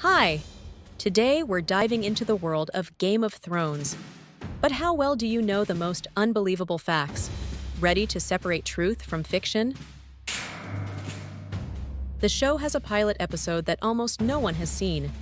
Hi! Today we're diving into the world of Game of Thrones. But how well do you know the most unbelievable facts? Ready to separate truth from fiction? The show has a pilot episode that almost no one has seen.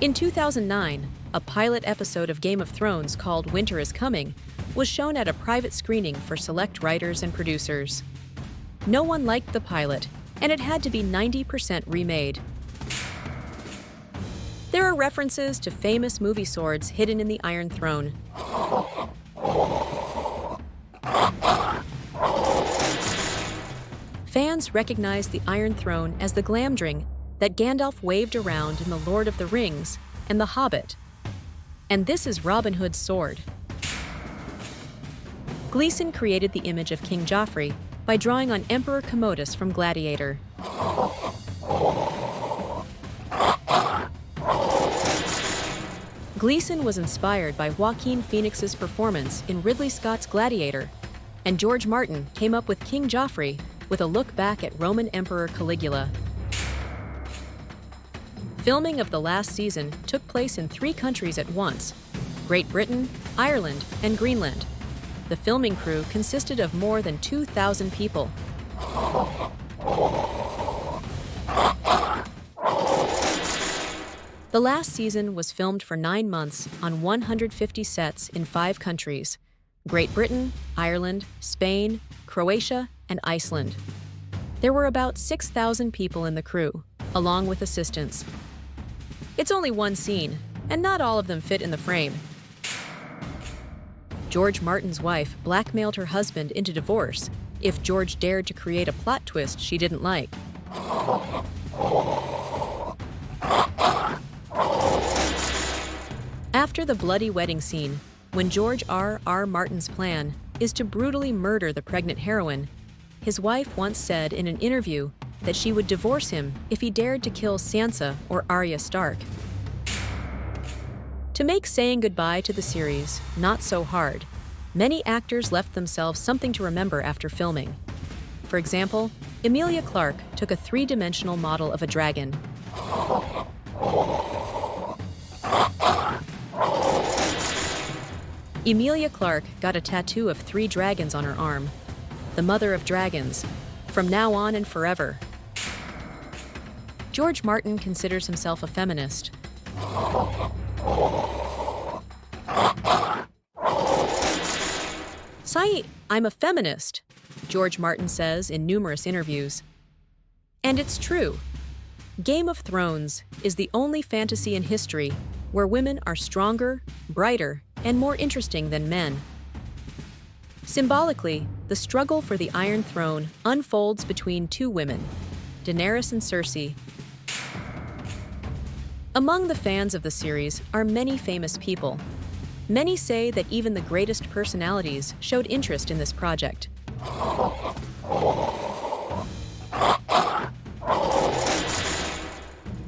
In 2009, a pilot episode of Game of Thrones called Winter is Coming was shown at a private screening for select writers and producers. No one liked the pilot, and it had to be 90% remade. There are references to famous movie swords hidden in the Iron Throne. Fans recognized the Iron Throne as the Glamdring that Gandalf waved around in The Lord of the Rings and The Hobbit. And this is Robin Hood's sword. Gleeson created the image of King Joffrey by drawing on Emperor Commodus from Gladiator. Gleeson was inspired by Joaquin Phoenix's performance in Ridley Scott's Gladiator, and George Martin came up with King Joffrey with a look back at Roman Emperor Caligula. Filming of the last season took place in 3 countries at once: Great Britain, Ireland, and Greenland. The filming crew consisted of more than 2,000 people. The last season was filmed for 9 months on 150 sets in 5 countries: Great Britain, Ireland, Spain, Croatia, and Iceland. There were about 6,000 people in the crew, along with assistants. It's only one scene, and not all of them fit in the frame. George Martin's wife blackmailed her husband into divorce if George dared to create a plot twist she didn't like. After the bloody wedding scene, when George R.R. Martin's plan is to brutally murder the pregnant heroine, his wife once said in an interview that she would divorce him if he dared to kill Sansa or Arya Stark. To make saying goodbye to the series not so hard, many actors left themselves something to remember after filming. For example, Emilia Clarke took a 3-dimensional model of a dragon. Emilia Clarke got a tattoo of 3 dragons on her arm. The mother of dragons, from now on and forever. George Martin considers himself a feminist. "Sai, I'm a feminist," George Martin says in numerous interviews. And it's true. Game of Thrones is the only fantasy in history where women are stronger, brighter, and more interesting than men. Symbolically, the struggle for the Iron Throne unfolds between 2 women, Daenerys and Cersei. Among the fans of the series are many famous people. Many say that even the greatest personalities showed interest in this project.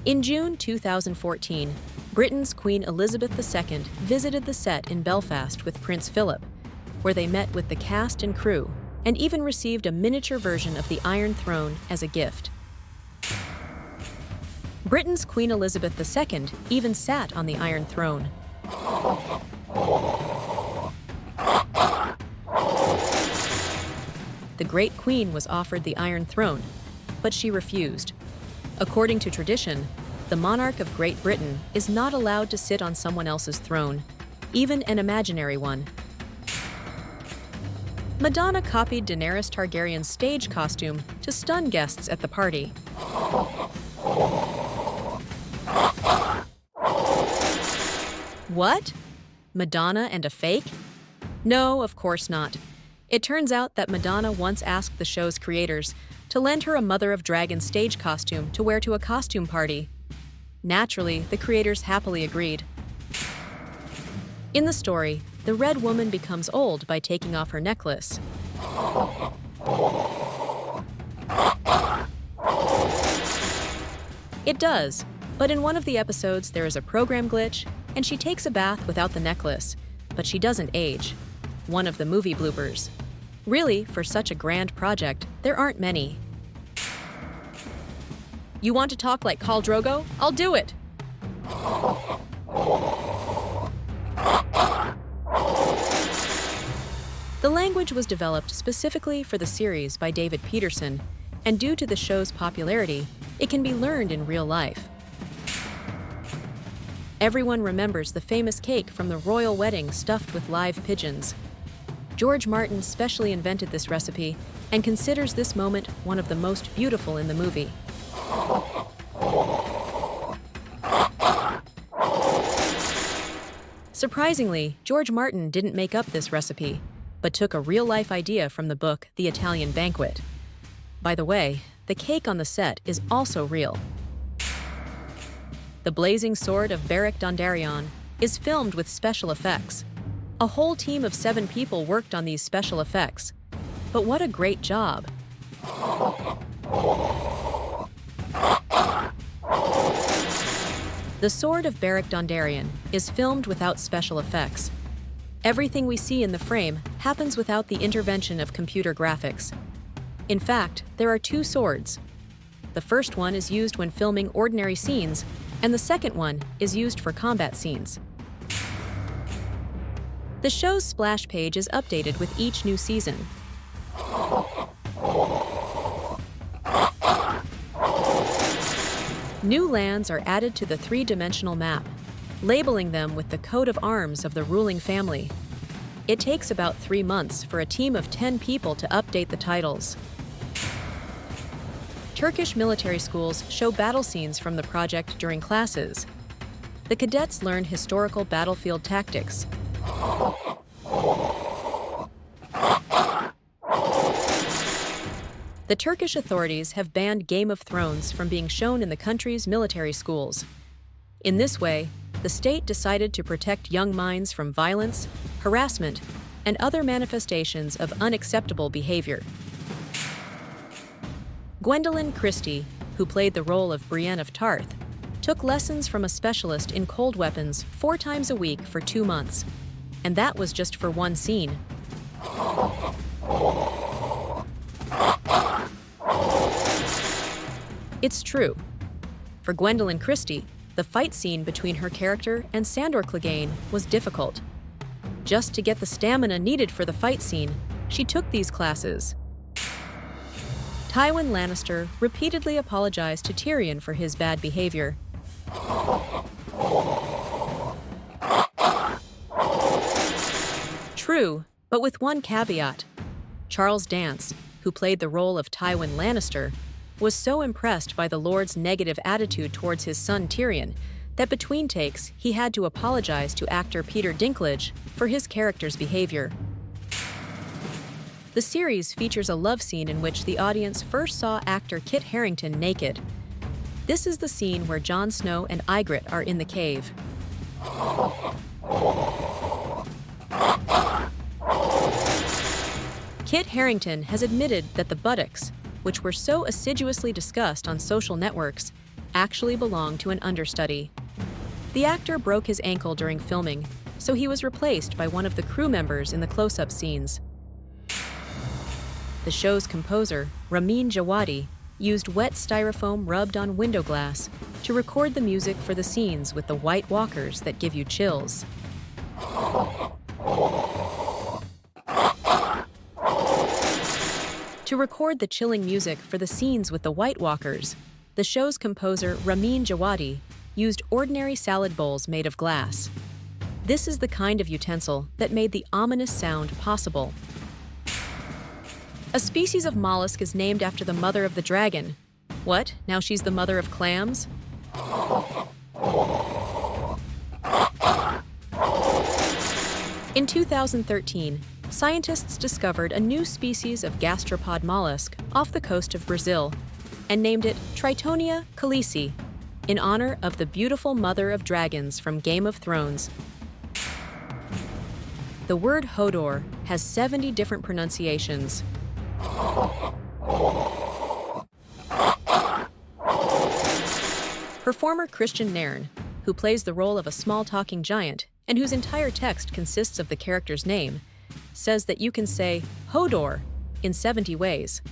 In June 2014, Britain's Queen Elizabeth II visited the set in Belfast with Prince Philip, where they met with the cast and crew and even received a miniature version of the Iron Throne as a gift. Britain's Queen Elizabeth II even sat on the Iron Throne. The Great Queen was offered the Iron Throne, but she refused. According to tradition, the monarch of Great Britain is not allowed to sit on someone else's throne, even an imaginary one. Madonna copied Daenerys Targaryen's stage costume to stun guests at the party. What? Madonna and a fake? No, of course not. It turns out that Madonna once asked the show's creators to lend her a Mother of Dragons stage costume to wear to a costume party. Naturally, the creators happily agreed. In the story, the Red Woman becomes old by taking off her necklace. It does, but in one of the episodes there is a program glitch, and she takes a bath without the necklace, but she doesn't age. One of the movie bloopers. Really, for such a grand project, there aren't many. You want to talk like Khal Drogo? I'll do it! The language was developed specifically for the series by David Peterson, and due to the show's popularity, it can be learned in real life. Everyone remembers the famous cake from the royal wedding stuffed with live pigeons. George Martin specially invented this recipe and considers this moment one of the most beautiful in the movie. Surprisingly, George Martin didn't make up this recipe, but took a real-life idea from the book The Italian Banquet. By the way, the cake on the set is also real. The Blazing Sword of Beric Dondarrion is filmed with special effects. A whole team of 7 people worked on these special effects. But what a great job! The Sword of Beric Dondarrion is filmed without special effects. Everything we see in the frame happens without the intervention of computer graphics. In fact, there are 2 swords. The first one is used when filming ordinary scenes, and the second one is used for combat scenes. The show's splash page is updated with each new season. New lands are added to the 3-dimensional map, labeling them with the coat of arms of the ruling family. It takes about 3 months for a team of 10 people to update the titles. Turkish military schools show battle scenes from the project during classes. The cadets learn historical battlefield tactics. The Turkish authorities have banned Game of Thrones from being shown in the country's military schools. In this way, the state decided to protect young minds from violence, harassment, and other manifestations of unacceptable behavior. Gwendoline Christie, who played the role of Brienne of Tarth, took lessons from a specialist in cold weapons 4 times a week for 2 months. And that was just for one scene. It's true. For Gwendoline Christie, the fight scene between her character and Sandor Clegane was difficult. Just to get the stamina needed for the fight scene, she took these classes. Tywin Lannister repeatedly apologized to Tyrion for his bad behavior. True, but with one caveat. Charles Dance, who played the role of Tywin Lannister, was so impressed by the Lord's negative attitude towards his son Tyrion that between takes he had to apologize to actor Peter Dinklage for his character's behavior. The series features a love scene in which the audience first saw actor Kit Harington naked. This is the scene where Jon Snow and Ygritte are in the cave. Kit Harington has admitted that the buttocks, which were so assiduously discussed on social networks, actually belong to an understudy. The actor broke his ankle during filming, so he was replaced by one of the crew members in the close-up scenes. The show's composer, Ramin Djawadi, used wet styrofoam rubbed on window glass to record the music for the scenes with the White Walkers that give you chills. To record the chilling music for the scenes with the White Walkers, the show's composer Ramin Djawadi used ordinary salad bowls made of glass. This is the kind of utensil that made the ominous sound possible. A species of mollusk is named after the mother of the dragon. What? Now she's the mother of clams? In 2013, scientists discovered a new species of gastropod mollusk off the coast of Brazil and named it Tritonia khaleesi, in honor of the beautiful mother of dragons from Game of Thrones. The word Hodor has 70 different pronunciations. Performer Christian Nairn, who plays the role of a small talking giant and whose entire text consists of the character's name, says that you can say Hodor in 70 ways.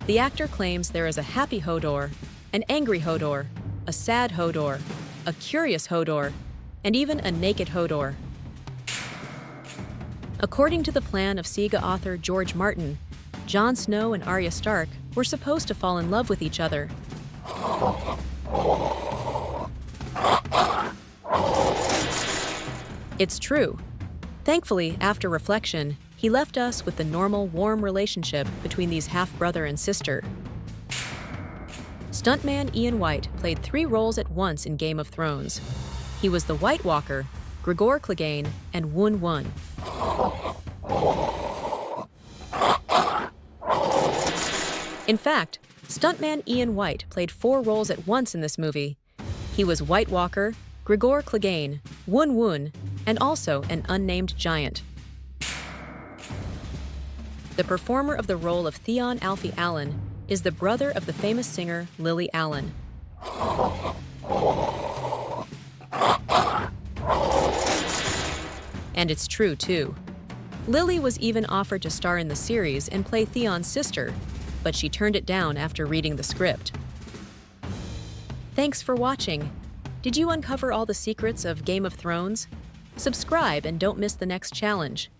The actor claims there is a happy Hodor, an angry Hodor, a sad Hodor, a curious Hodor, and even a naked Hodor. According to the plan of Siega author George Martin, Jon Snow and Arya Stark were supposed to fall in love with each other. It's true. Thankfully, after reflection, he left us with the normal, warm relationship between these half-brother and sister. Stuntman Ian White played 3 roles at once in Game of Thrones. He was the White Walker, Gregor Clegane, and Wun Wun. In fact, stuntman Ian White played 4 roles at once in this movie. He was White Walker, Gregor Clegane, Wun Wun, and also an unnamed giant. The performer of the role of Theon Alfie Allen is the brother of the famous singer Lily Allen. And it's true, too. Lily was even offered to star in the series and play Theon's sister, but she turned it down after reading the script. Thanks for watching. Did you uncover all the secrets of Game of Thrones? Subscribe and don't miss the next challenge.